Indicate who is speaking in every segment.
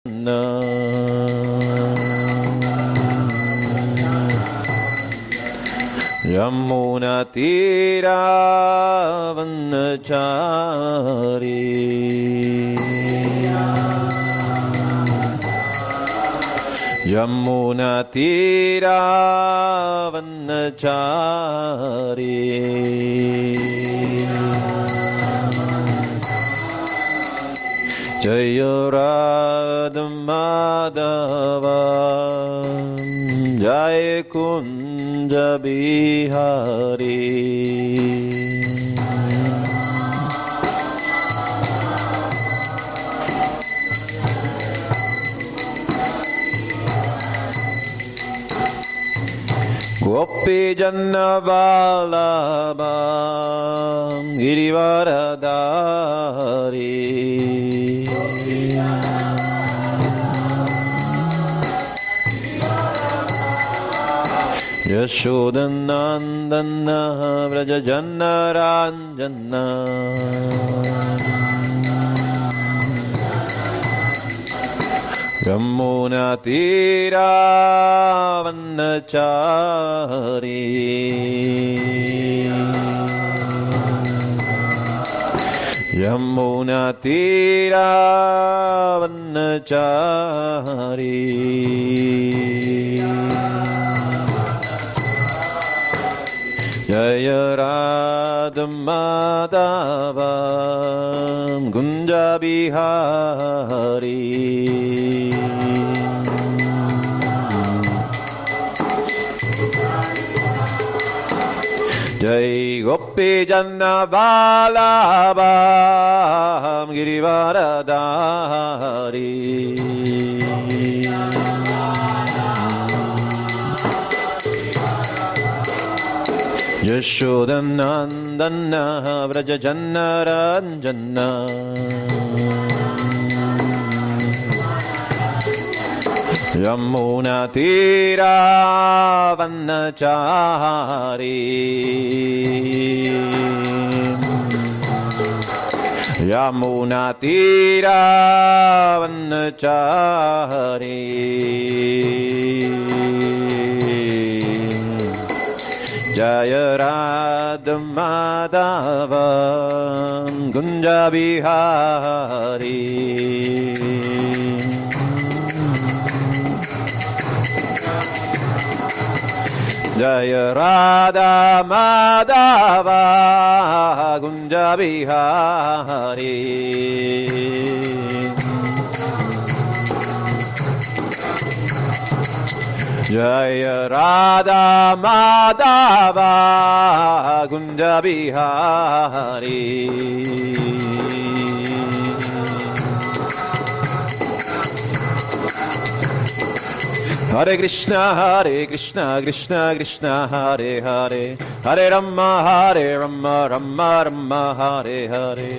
Speaker 1: Yamunatiravanachari Yamunatiravanachari Jaya Radha Madhava Jaya Kunja Bihari Gopi Janna Vallabha Girivaradari Yashodanandana Vraja Jannaranjana Yamunatiravanachari Yamunatiravanachari Jaya Radha Madhava Kunja Bihari Jai Gopi Janna Vallabha Girivaradari Yashodanandana Vraja Jannaranjana Yamunatiravanachari Yamunatiravanachari Jaya Radha Madhava Kunja Bihari Jaya Radha Madhava Kunja Bihari Jaya Radha Madhava Kunja Bihari Hare Krishna Krishna Krishna Hare Hare Hare Rama Rama Rama Hare Hare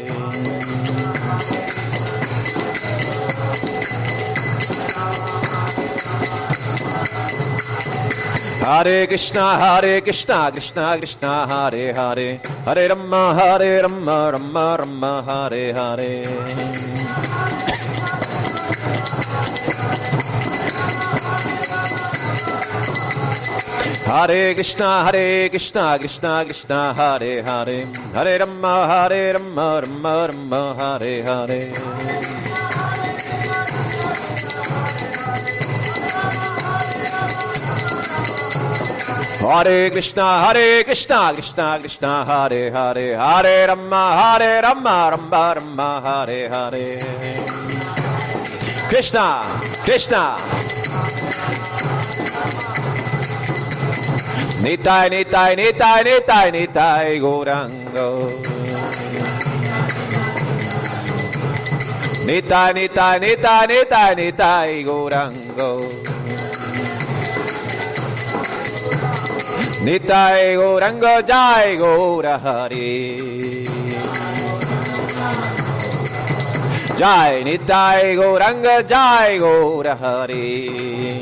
Speaker 1: Hare Krishna Krishna Krishna Hare Hare Hare Rama Rama Rama Hare Hare Hare Krishna Krishna Krishna Hare Hare Hare Rama Rama Rama Hare Hare Hare Krishna Krishna Hare Hare Hare Rama Rama Rama Hare Hare Krishna Nitai Gaurango Nitai Gaurango Nitai Gaurango Jai Gaura Hari Jai Nitai Gauranga Jai Gaura Hari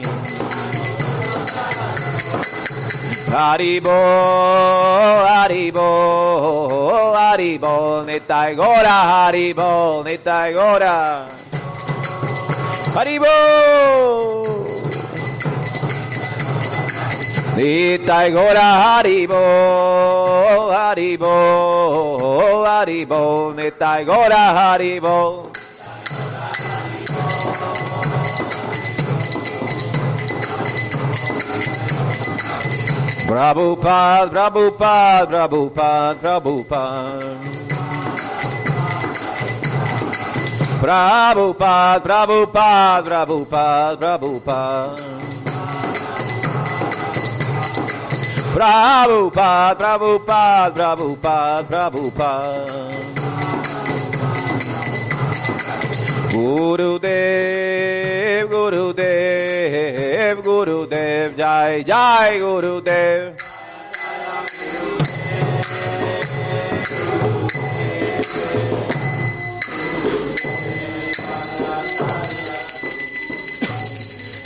Speaker 1: Haribo Nitai Gaura Haribo Nitai Gaura Haribo. Nitai Gora Haribo, Haribo, Haribo, Nitai Gora Haribo. Prabhupada, Prabhupada, Prabhupada, Prabhupada. Prabhupada, Prabhupada, Prabhupada, Prabhupada. Prabhupada, Prabhupada, Prabhupada, Prabhupada. Gurudev, Gurudev, Gurudev, Jai, Jai, Gurudev.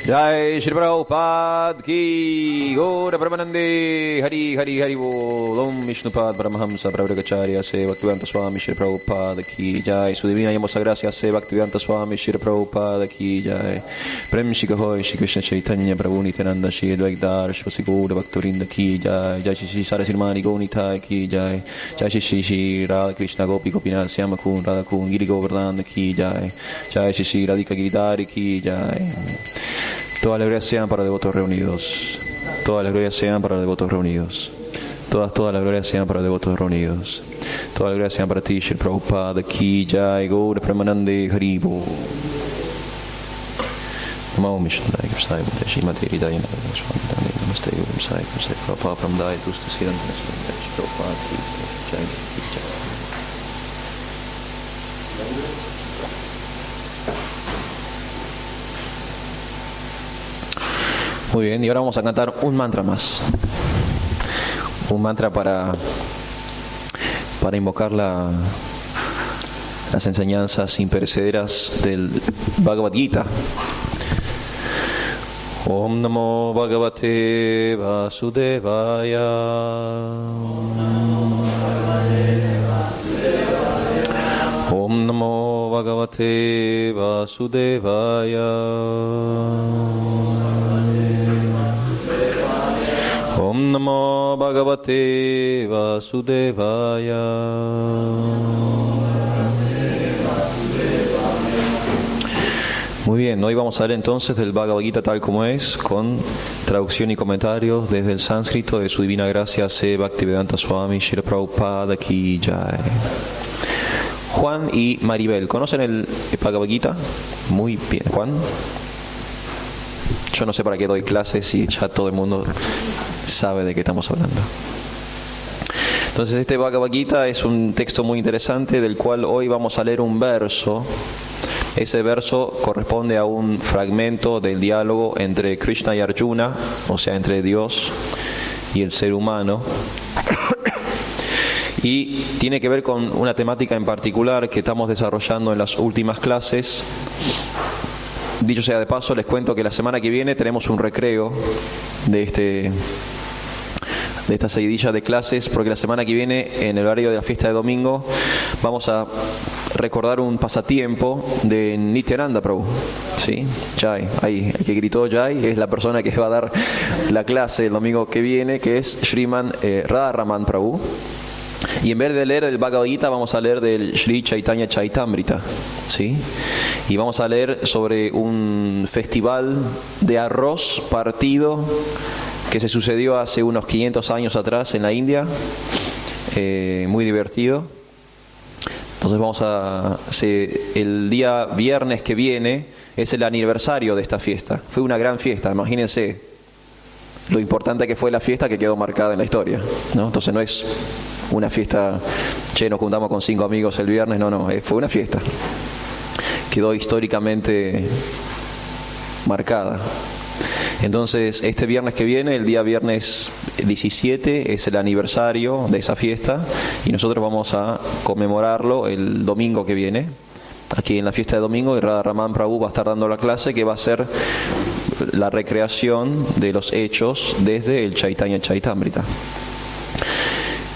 Speaker 1: Jai Shri Prabhupada ki Gaura Pramanande Hari Hari Hari Bol Om Vishnupad Paramahamsa Prabhupacharya Se Bhaktivedanta Swami Shri Prabhupada ki Jai Su divina y hermosa gracia Se Bhaktivedanta Swami Shri Prabhupada ki Jai Prem Shri Hoy Shri Krishna Chaitanya Prabhu Nityananda Shri Dvaikdar Shri Gaura Bhaktorinda ki Jai Jai Shri Sarasirmani Gaunita ki Jai Jai Shri Radha Krishna Gopi Gopinath Syama Kun Radha Kun Giri Govardhan ki Jai Jai Shri Radhika Giridhari ki Jai. Todas las glorias sean para devotos reunidos. Todas las glorias sean para devotos reunidos. Todas las glorias sean para devotos reunidos. Todas las glorias sean para ti, Shri Prabhupada ki Jai Gaura Pramanande Hari Bol. Namo Mishnaya Krishna Bhutta Shrimati Hridaya Namaste Guru Sai Krishna Prabhupada Pramdaya Tusta Siddhanta Shri Prabhupada ki Jai Jai. Muy bien, y ahora vamos a cantar un mantra más. Un mantra para invocar las enseñanzas imperecederas del Bhagavad Gita. Om Namo Bhagavate Vasudevaya. Om Namo Bhagavate Vasudevaya. Om Namo Bhagavate Vasudevaya. Muy bien, hoy vamos a ver entonces del Bhagavad Gita tal como es, con traducción y comentarios desde el sánscrito de su divina gracia Se Bhaktivedanta Swami Shri Prabhupada ki Jai. Juan y Maribel, ¿conocen el Bhagavad Gita? Muy bien, Juan. Yo no sé para qué doy clases si ya todo el mundo sabe de qué estamos hablando. Entonces este Bhagavad Gita es un texto muy interesante del cual hoy vamos a leer un verso. Ese verso corresponde a un fragmento del diálogo entre Krishna y Arjuna, o sea, entre Dios y el ser humano. Y tiene que ver con una temática en particular que estamos desarrollando en las últimas clases. Dicho sea de paso, les cuento que la semana que viene tenemos un recreo de esta seguidilla de clases, porque la semana que viene, en el horario de la fiesta de domingo, vamos a recordar un pasatiempo de Nityananda Prabhu. ¿Sí? Jai, ahí, el que gritó Jai es la persona que va a dar la clase el domingo que viene, que es Sriman Radharaman Prabhu. Y en vez de leer el Bhagavad Gita, vamos a leer del Sri Chaitanya Chaitamrita, ¿sí? Y vamos a leer sobre un festival de arroz partido que se sucedió hace unos 500 años atrás en la India, muy divertido. Entonces el día viernes que viene es el aniversario de esta fiesta. Fue una gran fiesta, imagínense lo importante que fue la fiesta, que quedó marcada en la historia, ¿no? Entonces no es una fiesta, nos juntamos con 5 amigos el viernes, no, fue una fiesta. Quedó históricamente marcada. Entonces, este viernes que viene, el día viernes 17, es el aniversario de esa fiesta y nosotros vamos a conmemorarlo el domingo que viene, aquí en la fiesta de domingo, y Radharaman Prabhu va a estar dando la clase que va a ser la recreación de los hechos desde el Chaitanya Chaitamrita.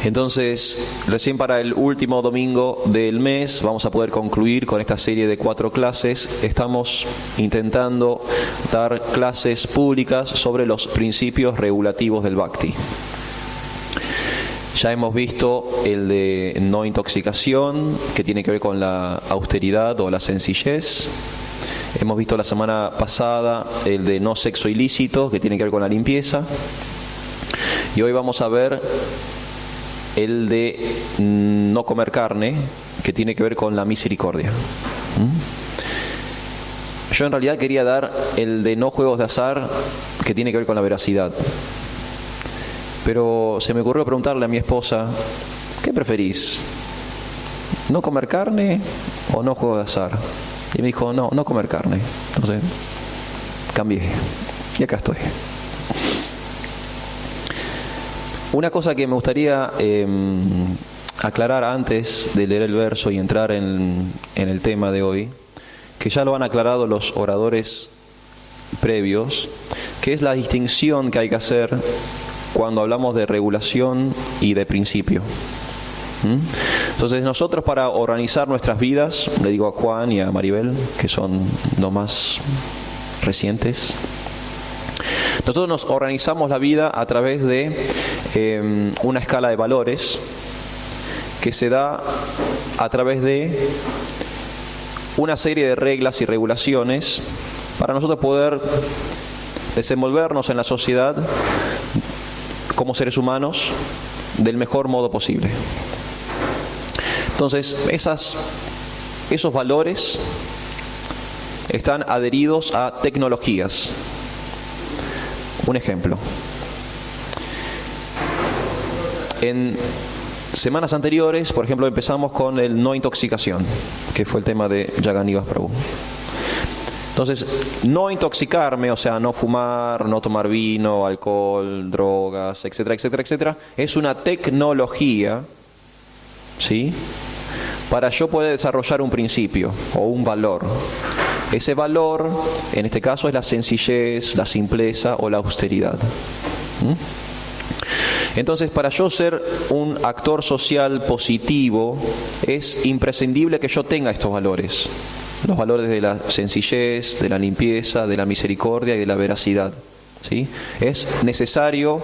Speaker 1: Entonces, recién para el último domingo del mes vamos a poder concluir con esta serie de 4 clases. Estamos intentando dar clases públicas sobre los principios regulativos del Bhakti. Ya hemos visto el de no intoxicación, que tiene que ver con la austeridad o la sencillez. Hemos visto la semana pasada el de no sexo ilícito, que tiene que ver con la limpieza. Y hoy vamos a ver el de no comer carne, que tiene que ver con la misericordia. Yo en realidad quería dar el de no juegos de azar, que tiene que ver con la veracidad. Pero se me ocurrió preguntarle a mi esposa, ¿qué preferís? ¿No comer carne o no juegos de azar? Y me dijo, no comer carne. Entonces, cambié. Y acá estoy. Una cosa que me gustaría aclarar antes de leer el verso y entrar en el tema de hoy, que ya lo han aclarado los oradores previos, que es la distinción que hay que hacer cuando hablamos de regulación y de principio. Entonces nosotros, para organizar nuestras vidas, le digo a Juan y a Maribel, que son los más recientes, nosotros nos organizamos la vida a través de una escala de valores que se da a través de una serie de reglas y regulaciones para nosotros poder desenvolvernos en la sociedad como seres humanos del mejor modo posible. Entonces, esos valores están adheridos a tecnologías. Un ejemplo. En semanas anteriores, por ejemplo, empezamos con el no intoxicación, que fue el tema de Jagannath Prabhu. Entonces, no intoxicarme, o sea, no fumar, no tomar vino, alcohol, drogas, etcétera, etcétera, etcétera, es una tecnología, ¿sí?, para yo poder desarrollar un principio o un valor. Ese valor, en este caso, es la sencillez, la simpleza o la austeridad. Entonces, para yo ser un actor social positivo, es imprescindible que yo tenga estos valores. Los valores de la sencillez, de la limpieza, de la misericordia y de la veracidad, ¿sí? Es necesario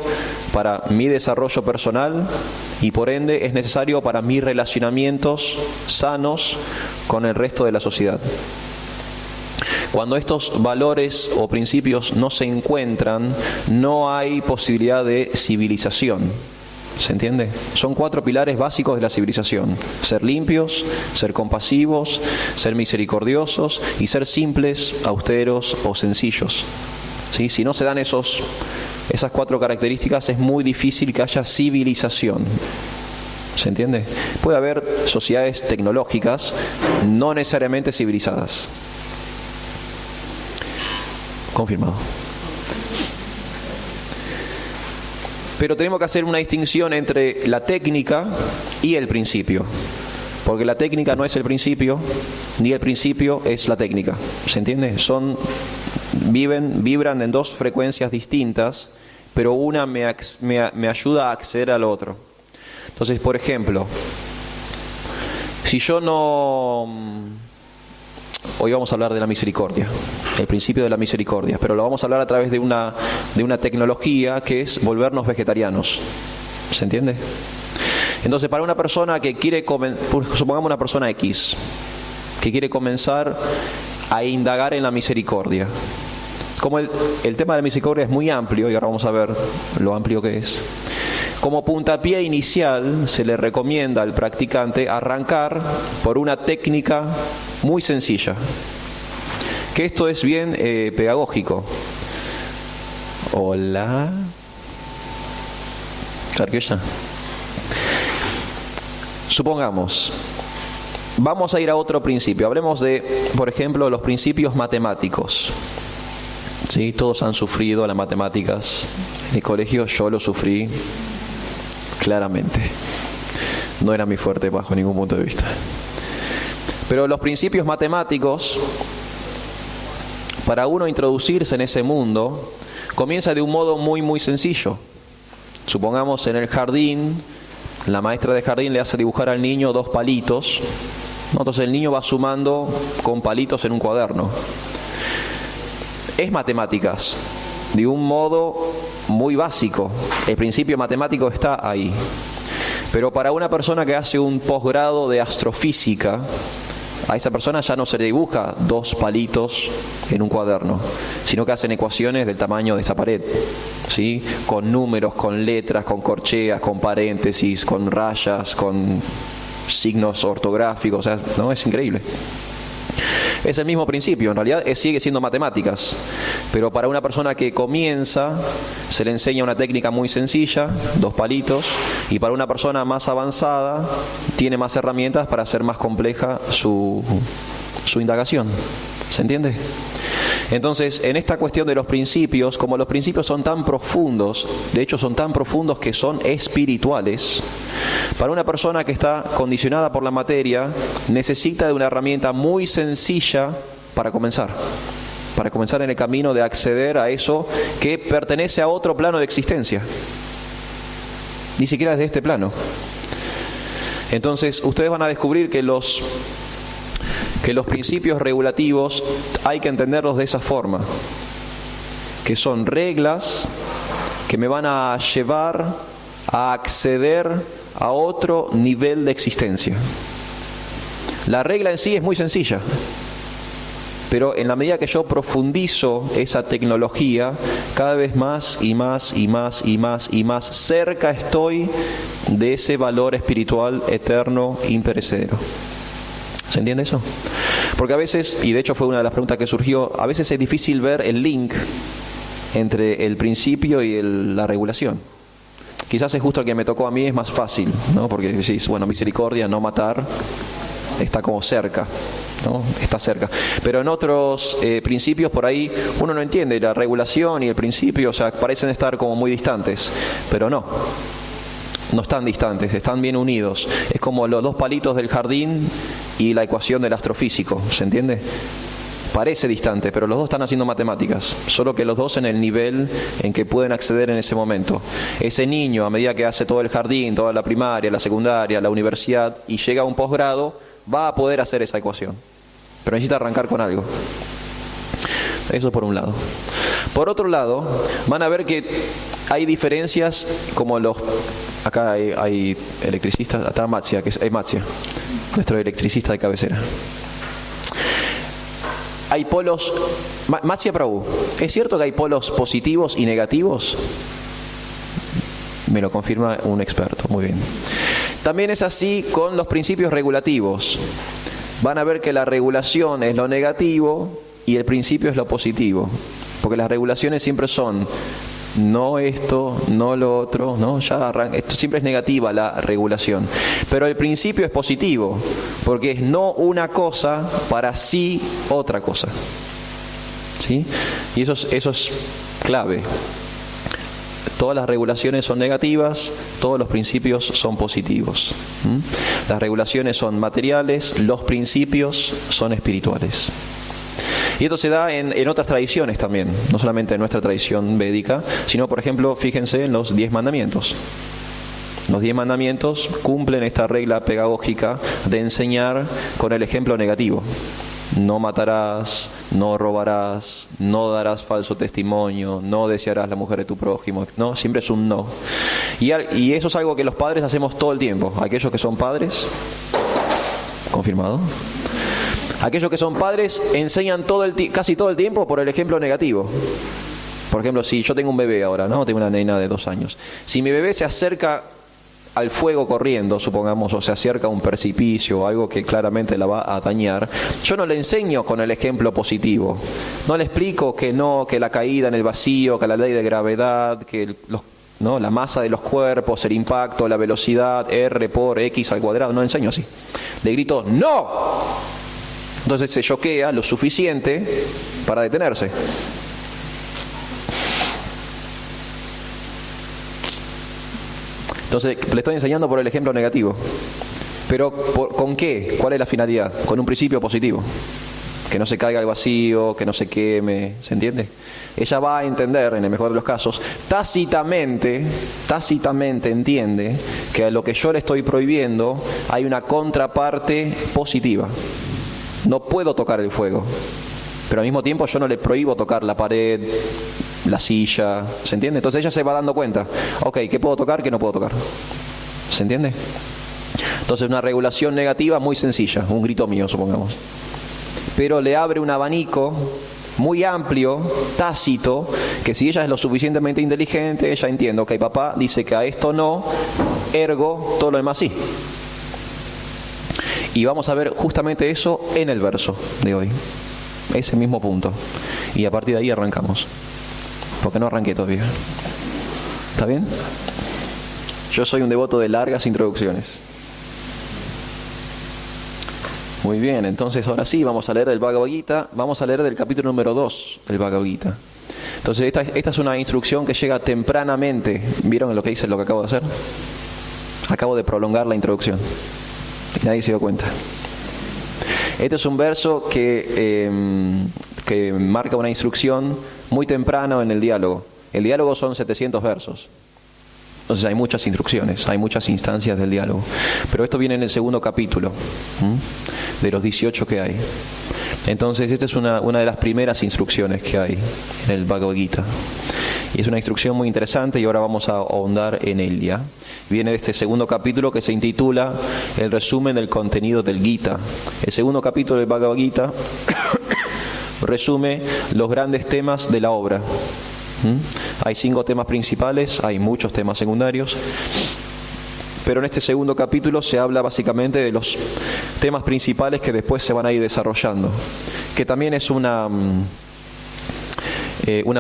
Speaker 1: para mi desarrollo personal y por ende es necesario para mis relacionamientos sanos con el resto de la sociedad. Cuando estos valores o principios no se encuentran, no hay posibilidad de civilización. ¿Se entiende? Son 4 pilares básicos de la civilización: ser limpios, ser compasivos, ser misericordiosos y ser simples, austeros o sencillos. ¿Sí? Si no se dan esas 4 características, es muy difícil que haya civilización. ¿Se entiende? Puede haber sociedades tecnológicas no necesariamente civilizadas. Confirmado. Pero tenemos que hacer una distinción entre la técnica y el principio. Porque la técnica no es el principio, ni el principio es la técnica. ¿Se entiende? Vibran en 2 frecuencias distintas, pero una me ayuda a acceder al otro. Entonces, por ejemplo, si yo no... Hoy vamos a hablar de la misericordia, el principio de la misericordia, pero lo vamos a hablar a través de una tecnología que es volvernos vegetarianos. ¿Se entiende? Entonces, para una persona que quiere supongamos una persona X, que quiere comenzar a indagar en la misericordia. Como el tema de la misericordia es muy amplio, y ahora vamos a ver lo amplio que es, como puntapié inicial se le recomienda al practicante arrancar por una técnica muy sencilla, que esto es bien pedagógico. Hola. Carquilla. Supongamos, vamos a ir a otro principio. Hablemos de, por ejemplo, los principios matemáticos. ¿Sí? Todos han sufrido las matemáticas. En el colegio yo lo sufrí claramente. No era mi fuerte bajo ningún punto de vista. Pero los principios matemáticos, para uno introducirse en ese mundo, comienza de un modo muy, muy sencillo. Supongamos en el jardín, La maestra de jardín le hace dibujar al niño 2 palitos, ¿no? Entonces el niño va sumando con palitos en un cuaderno. Es matemáticas, de un modo muy básico. El principio matemático está ahí. Pero para una persona que hace un posgrado de astrofísica, a esa persona ya no se le dibuja 2 palitos en un cuaderno, sino que hacen ecuaciones del tamaño de esa pared, ¿sí? Con números, con letras, con corcheas, con paréntesis, con rayas, con signos ortográficos, o sea, ¿no? Es increíble. Es el mismo principio, en realidad sigue siendo matemáticas, pero para una persona que comienza se le enseña una técnica muy sencilla, 2 palitos, y para una persona más avanzada tiene más herramientas para hacer más compleja su indagación. ¿Se entiende? Entonces, en esta cuestión de los principios, como los principios son tan profundos, de hecho son tan profundos que son espirituales, para una persona que está condicionada por la materia, necesita de una herramienta muy sencilla para comenzar en el camino de acceder a eso que pertenece a otro plano de existencia, ni siquiera es de este plano. Entonces, ustedes van a descubrir que los principios regulativos hay que entenderlos de esa forma, que son reglas que me van a llevar a acceder a otro nivel de existencia. La regla en sí es muy sencilla, pero en la medida que yo profundizo esa tecnología, cada vez más y más y más y más y más cerca estoy de ese valor espiritual eterno, imperecedero. ¿Se entiende eso? Porque a veces, y de hecho fue una de las preguntas que surgió, a veces es difícil ver el link entre el principio y la regulación. Quizás es justo el que me tocó a mí, es más fácil, ¿no? Porque decís, bueno, misericordia, no matar, está como cerca, ¿no? Está cerca. Pero en otros principios por ahí uno no entiende, la regulación y el principio, o sea, parecen estar como muy distantes, pero no están distantes, están bien unidos. Es como los 2 palitos del jardín y la ecuación del astrofísico, ¿se entiende? Parece distante, pero los 2 están haciendo matemáticas, solo que los 2 en el nivel en que pueden acceder en ese momento. Ese niño, a medida que hace todo el jardín, toda la primaria, la secundaria, la universidad, y llega a un posgrado, va a poder hacer esa ecuación, pero necesita arrancar con algo. Eso por un lado. Por otro lado, van a ver que hay diferencias como acá hay electricistas, está Matzia, que es Matzia, nuestro electricista de cabecera. Hay polos, Matzia Prabhu, ¿es cierto que hay polos positivos y negativos? Me lo confirma un experto, muy bien. También es así con los principios regulativos. Van a ver que la regulación es lo negativo y el principio es lo positivo, porque las regulaciones siempre son no esto, no lo otro, ¿no? Esto siempre es negativa la regulación. Pero el principio es positivo, porque es no una cosa para sí otra cosa. ¿Sí? Y eso es clave. Todas las regulaciones son negativas, todos los principios son positivos. Las regulaciones son materiales, los principios son espirituales. Y esto se da en otras tradiciones también, no solamente en nuestra tradición védica, sino, por ejemplo, fíjense en los 10 mandamientos. Los 10 mandamientos cumplen esta regla pedagógica de enseñar con el ejemplo negativo. No matarás, no robarás, no darás falso testimonio, no desearás la mujer de tu prójimo. No, siempre es un no. Y eso es algo que los padres hacemos todo el tiempo. Aquellos que son padres, confirmado. Aquellos que son padres enseñan casi todo el tiempo por el ejemplo negativo. Por ejemplo, si yo tengo un bebé ahora, ¿no? Tengo una nena de 2 años. Si mi bebé se acerca al fuego corriendo, supongamos, o se acerca a un precipicio o algo que claramente la va a dañar, yo no le enseño con el ejemplo positivo. No le explico que la caída en el vacío, que la ley de gravedad, que la masa de los cuerpos, el impacto, la velocidad, R por X al cuadrado. No le enseño así. Le grito, ¡no! Entonces se choquea lo suficiente para detenerse. Entonces le estoy enseñando por el ejemplo negativo. Pero ¿con qué? ¿Cuál es la finalidad? Con un principio positivo. que no se caiga al vacío, que no se queme, ¿se entiende? Ella va a entender, en el mejor de los casos, tácitamente entiende que a lo que yo le estoy prohibiendo hay una contraparte positiva. No puedo tocar el fuego, pero al mismo tiempo yo no le prohíbo tocar la pared, la silla, ¿se entiende? Entonces ella se va dando cuenta, ok, ¿qué puedo tocar, qué no puedo tocar? ¿Se entiende? Entonces una regulación negativa muy sencilla, un grito mío, supongamos. Pero le abre un abanico muy amplio, tácito, que si ella es lo suficientemente inteligente, ella entiende, ok, papá dice que a esto no, ergo, todo lo demás sí. Y vamos a ver justamente eso en el verso de hoy, ese mismo punto. Y a partir de ahí arrancamos, porque no arranqué todavía. ¿Está bien? Yo soy un devoto de largas introducciones. Muy bien, entonces ahora sí vamos a leer el Bhagavad Gita, vamos a leer del capítulo número 2 del Bhagavad Gita. Entonces esta es una instrucción que llega tempranamente. ¿Vieron lo que hice, lo que acabo de hacer? Acabo de prolongar la introducción y nadie se dio cuenta. Este es un verso que marca una instrucción muy temprano en el diálogo. El diálogo son 700 versos. Entonces hay muchas instrucciones, hay muchas instancias del diálogo. Pero esto viene en el segundo capítulo, de los 18 que hay. Entonces esta es una de las primeras instrucciones que hay en el Bhagavad Gita. Y es una instrucción muy interesante y ahora vamos a ahondar en ella. Viene de este segundo capítulo que se intitula El resumen del contenido del Gita. El segundo capítulo del Bhagavad Gita resume los grandes temas de la obra. Hay 5 temas principales, hay muchos temas secundarios, pero en este segundo capítulo se habla básicamente de los temas principales que después se van a ir desarrollando, que también es una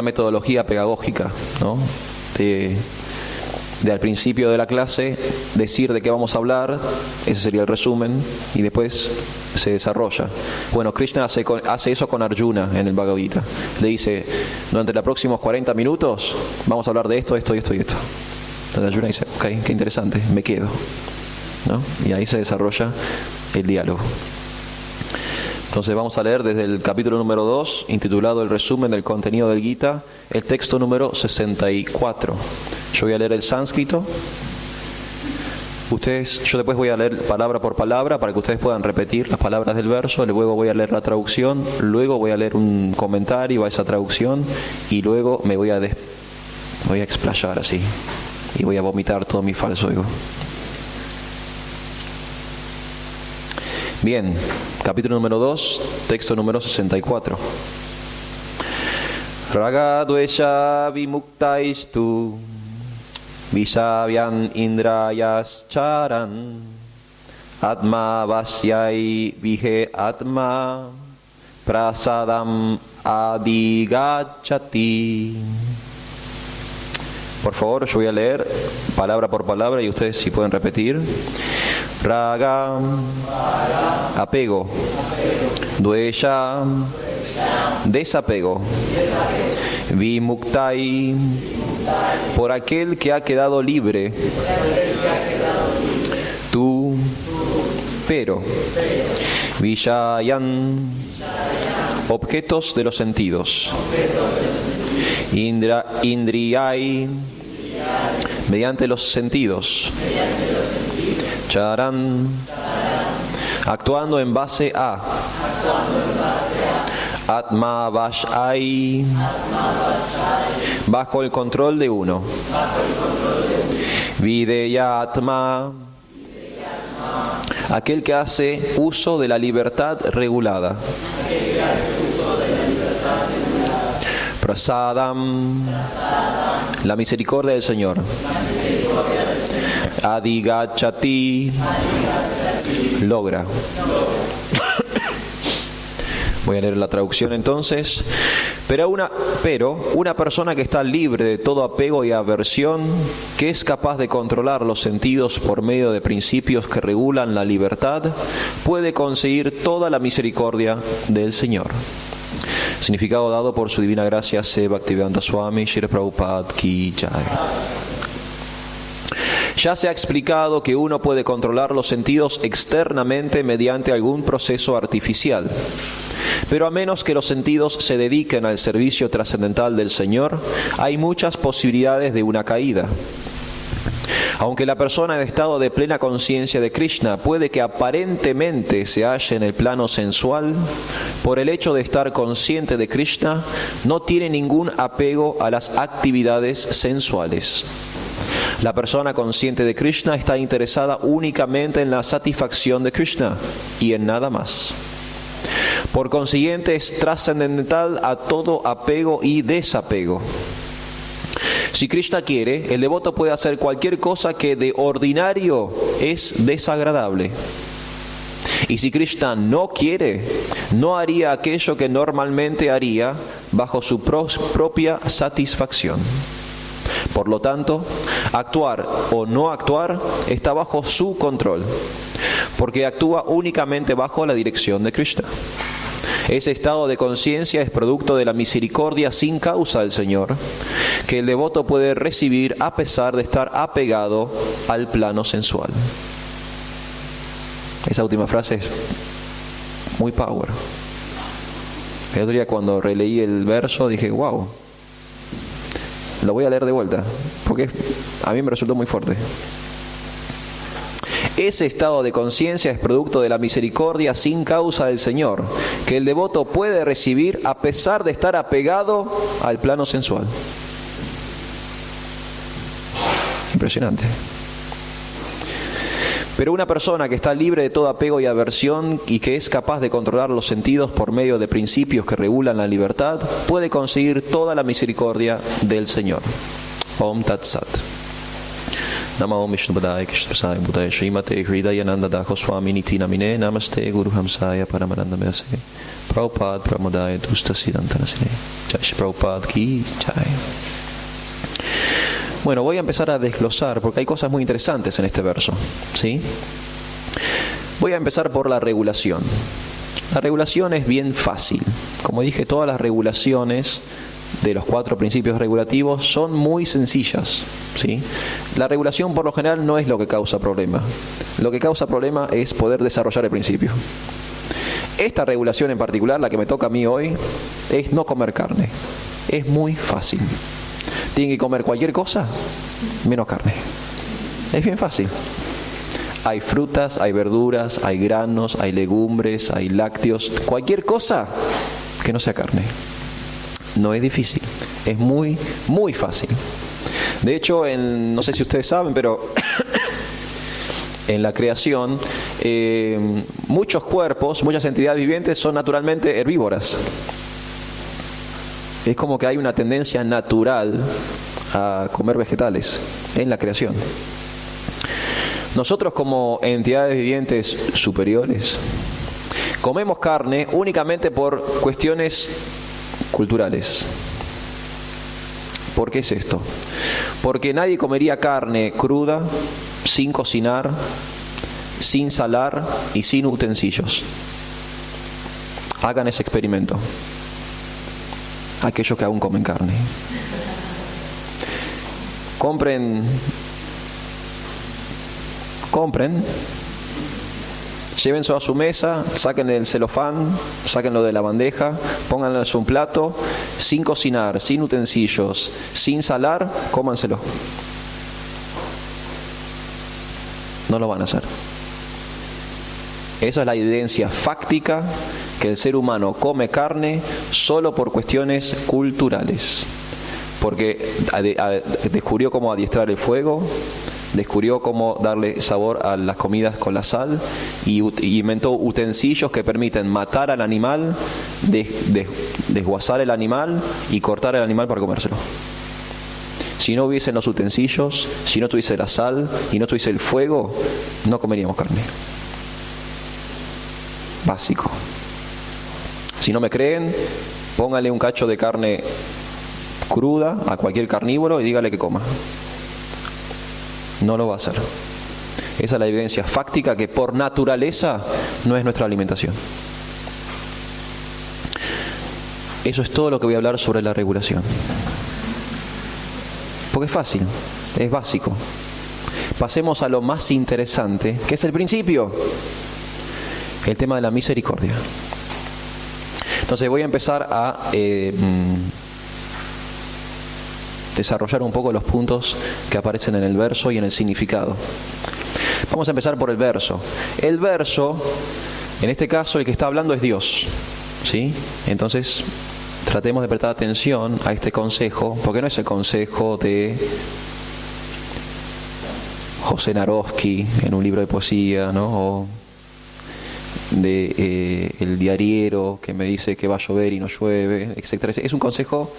Speaker 1: metodología pedagógica, ¿no? De al principio de la clase decir de qué vamos a hablar, ese sería el resumen, y después se desarrolla. Bueno, Krishna hace eso con Arjuna en el Bhagavad Gita. Le dice, durante los próximos 40 minutos vamos a hablar de esto, esto y esto y esto. Entonces Arjuna dice, ok, qué interesante, me quedo, ¿no? Y ahí se desarrolla el diálogo. Entonces vamos a leer desde el capítulo número 2, intitulado El resumen del contenido del Gita, el texto número 64. Yo voy a leer el sánscrito. Yo después voy a leer palabra por palabra para que ustedes puedan repetir las palabras del verso. Luego voy a leer la traducción. Luego voy a leer un comentario a esa traducción. Y luego me voy a explayar así. Y voy a vomitar todo mi falso ego. Bien, capítulo número 2, texto número 64. Raga dvesha vimuktaistu Vishabhyan indrayas charan Atma vasyai vihe atma Prasadam adigachati. Por favor, yo voy a leer palabra por palabra y ustedes si pueden repetir. Raga, apego. Dvesha, desapego. Vimuktai, por aquel que ha quedado libre. Tú, pero. Vishayan, objetos de los sentidos. Indriyai, mediante los sentidos. Charan, actuando en base a. Atma vashai, bajo el control de uno. Videyatma, aquel que hace uso de la libertad regulada. Prasadam, la misericordia del Señor. Adigachati, logra. Voy a leer la traducción entonces. Pero una persona que está libre de todo apego y aversión, que es capaz de controlar los sentidos por medio de principios que regulan la libertad, puede conseguir toda la misericordia del Señor. Significado dado por su divina gracia C. Bhaktivedanta Swami Srila Prabhupada Ki Jai. Ya se ha explicado que uno puede controlar los sentidos externamente mediante algún proceso artificial. Pero a menos que los sentidos se dediquen al servicio trascendental del Señor, hay muchas posibilidades de una caída. Aunque la persona en estado de plena conciencia de Krishna puede que aparentemente se halle en el plano sensual, por el hecho de estar consciente de Krishna, no tiene ningún apego a las actividades sensuales. La persona consciente de Krishna está interesada únicamente en la satisfacción de Krishna y en nada más. Por consiguiente, es trascendental a todo apego y desapego. Si Krishna quiere, el devoto puede hacer cualquier cosa que de ordinario es desagradable. Y si Krishna no quiere, no haría aquello que normalmente haría bajo su propia satisfacción. Por lo tanto, actuar o no actuar está bajo su control, porque actúa únicamente bajo la dirección de Krishna. Ese estado de conciencia es producto de la misericordia sin causa del Señor, que el devoto puede recibir a pesar de estar apegado al plano sensual. Esa última frase es muy power. El otro día cuando releí el verso dije, wow, lo voy a leer de vuelta, porque a mí me resultó muy fuerte. Ese estado de conciencia es producto de la misericordia sin causa del Señor, que el devoto puede recibir a pesar de estar apegado al plano sensual. Impresionante. Pero una persona que está libre de todo apego y aversión y que es capaz de controlar los sentidos por medio de principios que regulan la libertad, puede conseguir toda la misericordia del Señor. Om Tat Sat. Namo Vishnu Padaya Krishna Prasaya Bhutaya Srimate Hridayananda Dakho Swami Niti Namine Namaste Guru Hamsaya Paramananda Mese Prabhupada Pramodaya Dusta Siddhantanasine Jai Prabhupada Ki Jai. Bueno, voy a empezar a desglosar porque hay cosas muy interesantes en este verso, ¿sí? Voy a empezar por la regulación. La regulación es bien fácil. Como dije, todas las regulaciones de los 4 principios regulativos son muy sencillas, ¿sí? La regulación por lo general no es lo que causa problema. Lo que causa problema es poder desarrollar el principio. Esta regulación en particular, la que me toca a mí hoy, es no comer carne. Es muy fácil. Tienen que comer cualquier cosa menos carne. Es bien fácil. Hay frutas, hay verduras, hay granos, hay legumbres, hay lácteos. Cualquier cosa que no sea carne. No es difícil. Es muy, muy fácil. De hecho, no sé si ustedes saben, pero en la creación, muchos cuerpos, muchas entidades vivientes son naturalmente herbívoras. Es como que hay una tendencia natural a comer vegetales en la creación. Nosotros como entidades vivientes superiores comemos carne únicamente por cuestiones culturales. ¿Por qué es esto? Porque nadie comería carne cruda, sin cocinar, sin salar y sin utensilios. Hagan ese experimento. Aquellos que aún comen carne. Compren, llévenlo a su mesa, saquen el celofán, sáquenlo de la bandeja, pónganlo en un plato, sin cocinar, sin utensilios, sin salar, cómanselo. No lo van a hacer. Esa es la evidencia fáctica que el ser humano come carne solo por cuestiones culturales. Porque descubrió cómo adiestrar el fuego, descubrió cómo darle sabor a las comidas con la sal y inventó utensilios que permiten matar al animal, desguazar el animal y cortar el animal para comérselo. Si no hubiesen los utensilios, si no tuviese la sal y no tuviese el fuego, no comeríamos carne. Básico. Si no me creen, póngale un cacho de carne cruda a cualquier carnívoro y dígale que coma. No lo va a hacer. Esa es la evidencia fáctica que por naturaleza no es nuestra alimentación. Eso es todo lo que voy a hablar sobre la regulación. Porque es fácil, es básico. Pasemos a lo más interesante, que es el principio. El tema de la misericordia. Entonces voy a empezar a desarrollar un poco los puntos que aparecen en el verso y en el significado. Vamos a empezar por el verso. El verso, en este caso, el que está hablando es Dios, ¿sí? Entonces, tratemos de prestar atención a este consejo, porque no es el consejo de José Naroski en un libro de poesía, ¿no? O de el diariero que me dice que va a llover y no llueve, etc. Es un consejo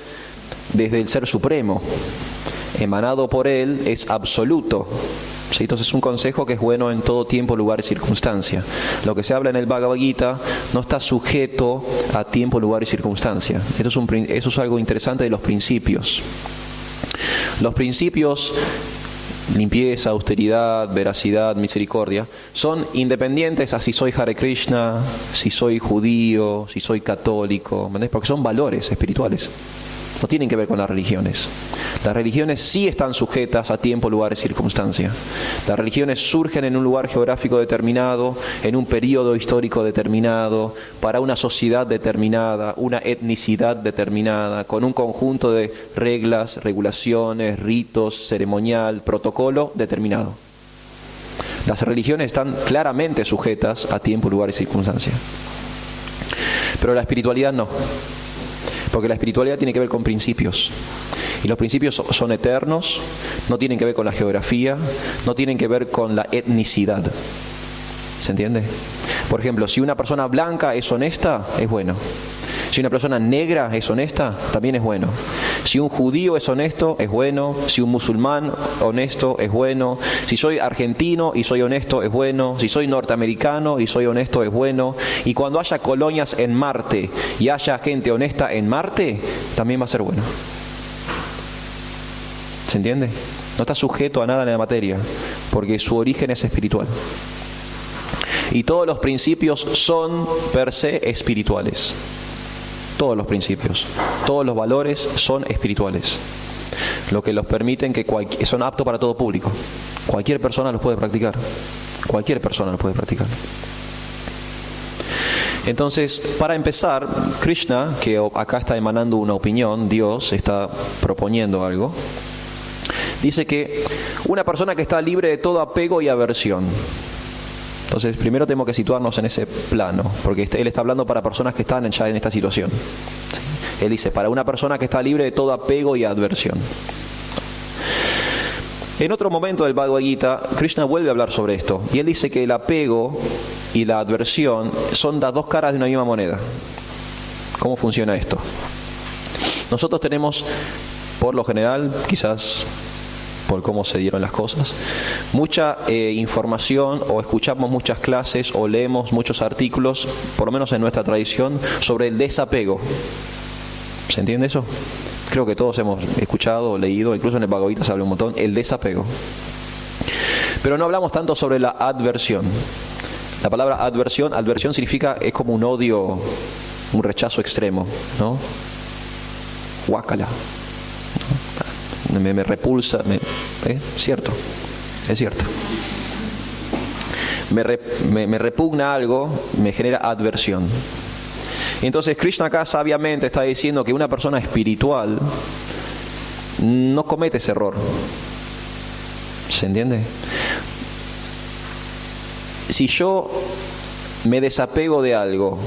Speaker 1: desde el Ser Supremo, emanado por Él, es absoluto. ¿Sí? Entonces es un consejo que es bueno en todo tiempo, lugar y circunstancia. Lo que se habla en el Bhagavad Gita no está sujeto a tiempo, lugar y circunstancia. Eso es algo interesante de los principios. Los principios, limpieza, austeridad, veracidad, misericordia, son independientes a si soy Hare Krishna, si soy judío, si soy católico, ¿entendés? Porque son valores espirituales. No tienen que ver con las religiones. Las religiones sí están sujetas a tiempo, lugar y circunstancia. Las religiones surgen en un lugar geográfico determinado, en un periodo histórico determinado, para una sociedad determinada, una etnicidad determinada, con un conjunto de reglas, regulaciones, ritos, ceremonial, protocolo determinado. Las religiones están claramente sujetas a tiempo, lugar y circunstancia. Pero la espiritualidad no. Porque la espiritualidad tiene que ver con principios. Y los principios son eternos, no tienen que ver con la geografía, no tienen que ver con la etnicidad. ¿Se entiende? Por ejemplo, si una persona blanca es honesta, es bueno. Si una persona negra es honesta, también es bueno. Si un judío es honesto, es bueno. Si un musulmán honesto, es bueno. Si soy argentino y soy honesto, es bueno. Si soy norteamericano y soy honesto, es bueno. Y cuando haya colonias en Marte y haya gente honesta en Marte, también va a ser bueno. ¿Se entiende? No está sujeto a nada en la materia, porque su origen es espiritual. Y todos los principios son per se espirituales. Todos los principios, todos los valores son espirituales. Lo que los permiten que son aptos para todo público. Cualquier persona los puede practicar. Cualquier persona los puede practicar. Entonces, para empezar, Krishna, que acá está emanando una opinión, Dios está proponiendo algo, dice que una persona que está libre de todo apego y aversión. Entonces, primero tenemos que situarnos en ese plano, porque él está hablando para personas que están ya en esta situación. Él dice, para una persona que está libre de todo apego y aversión. En otro momento del Bhagavad Gita, Krishna vuelve a hablar sobre esto, y él dice que el apego y la adversión son las dos caras de una misma moneda. ¿Cómo funciona esto? Nosotros tenemos, por lo general, quizás por cómo se dieron las cosas, mucha información, o escuchamos muchas clases o leemos muchos artículos, por lo menos en nuestra tradición, sobre el desapego. ¿Se entiende eso? Creo que todos hemos escuchado o leído, incluso en el Bhagavad Gita se habla un montón, el desapego. Pero no hablamos tanto sobre la adversión. La palabra adversión significa, es como un odio, un rechazo extremo, ¿no? Guácala. Me repulsa, cierto, es cierto. Me repugna algo, me genera adversión. Entonces Krishna acá sabiamente está diciendo que una persona espiritual no comete ese error. ¿Se entiende? Si yo me desapego de algo,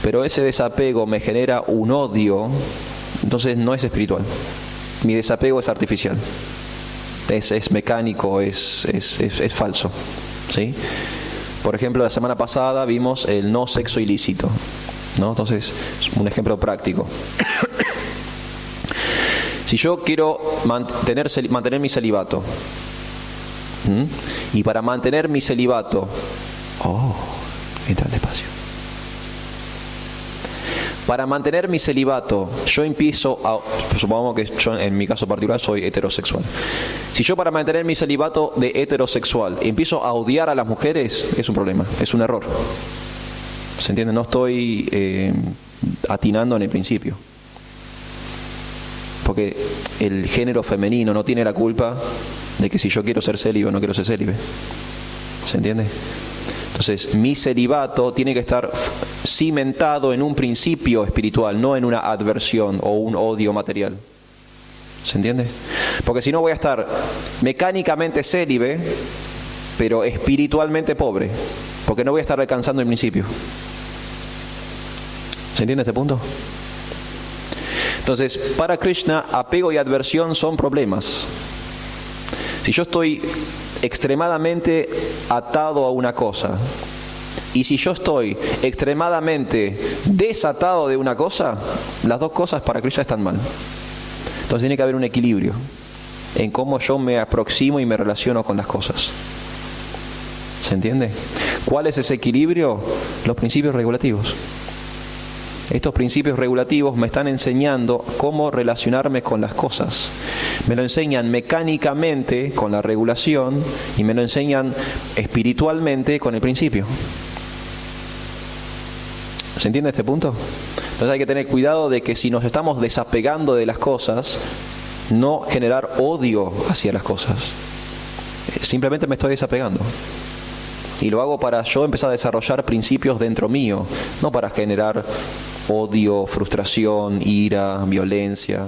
Speaker 1: pero ese desapego me genera un odio, entonces no es espiritual. Mi desapego es artificial, es mecánico, es falso, ¿sí? Por ejemplo, la semana pasada vimos el no sexo ilícito, ¿no? Entonces, un ejemplo práctico. Si yo quiero mantener mi celibato, y para mantener mi celibato, entra despacio. Para mantener mi celibato, yo empiezo supongamos que yo en mi caso particular soy heterosexual. Si yo para mantener mi celibato de heterosexual empiezo a odiar a las mujeres, es un problema, es un error. ¿Se entiende? No estoy atinando en el principio. Porque el género femenino no tiene la culpa de que si yo quiero ser célibe o no quiero ser célibe. ¿Se entiende? Entonces, mi celibato tiene que estar cimentado en un principio espiritual, no en una adversión o un odio material. ¿Se entiende? Porque si no voy a estar mecánicamente célibe, pero espiritualmente pobre, porque no voy a estar alcanzando el principio. ¿Se entiende este punto? Entonces, para Krishna, apego y adversión son problemas. Si yo estoy extremadamente atado a una cosa, y si yo estoy extremadamente desatado de una cosa, las dos cosas para Krishna están mal. Entonces tiene que haber un equilibrio en cómo yo me aproximo y me relaciono con las cosas. ¿Se entiende? ¿Cuál es ese equilibrio? Los principios regulativos. Estos principios regulativos me están enseñando cómo relacionarme con las cosas. Me lo enseñan mecánicamente con la regulación y me lo enseñan espiritualmente con el principio. ¿Se entiende este punto? Entonces hay que tener cuidado de que si nos estamos desapegando de las cosas, no generar odio hacia las cosas. Simplemente me estoy desapegando. Y lo hago para yo empezar a desarrollar principios dentro mío, no para generar odio, frustración, ira, violencia.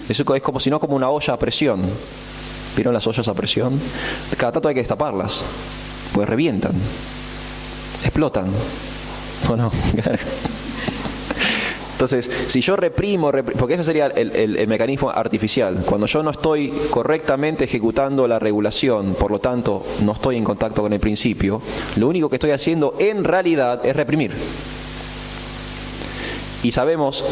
Speaker 1: Eso es como si no como una olla a presión. ¿Vieron las ollas a presión? Cada tanto hay que destaparlas, pues revientan, explotan. ¿O no? Entonces, si yo reprimo, porque ese sería el mecanismo artificial. Cuando yo no estoy correctamente ejecutando la regulación, por lo tanto, no estoy en contacto con el principio, lo único que estoy haciendo en realidad es reprimir. Y sabemos,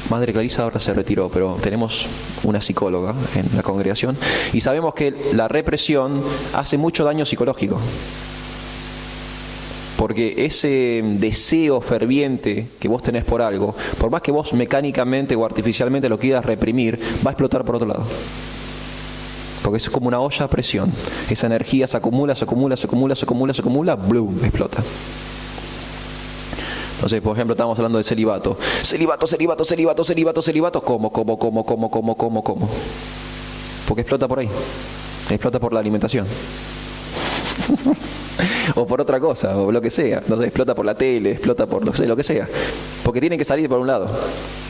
Speaker 1: Madre Clarisa ahora se retiró, pero tenemos una psicóloga en la congregación, y sabemos que la represión hace mucho daño psicológico. Porque ese deseo ferviente que vos tenés por algo, por más que vos mecánicamente o artificialmente lo quieras reprimir, va a explotar por otro lado. Porque es como una olla a presión. Esa energía se acumula, ¡blum!, explota. Entonces, por ejemplo, estamos hablando de celibato. Celibato. ¿Cómo? Porque explota por ahí. Explota por la alimentación. O por otra cosa, o lo que sea. No sé, explota por la tele, explota por lo que sea. Porque tiene que salir por un lado.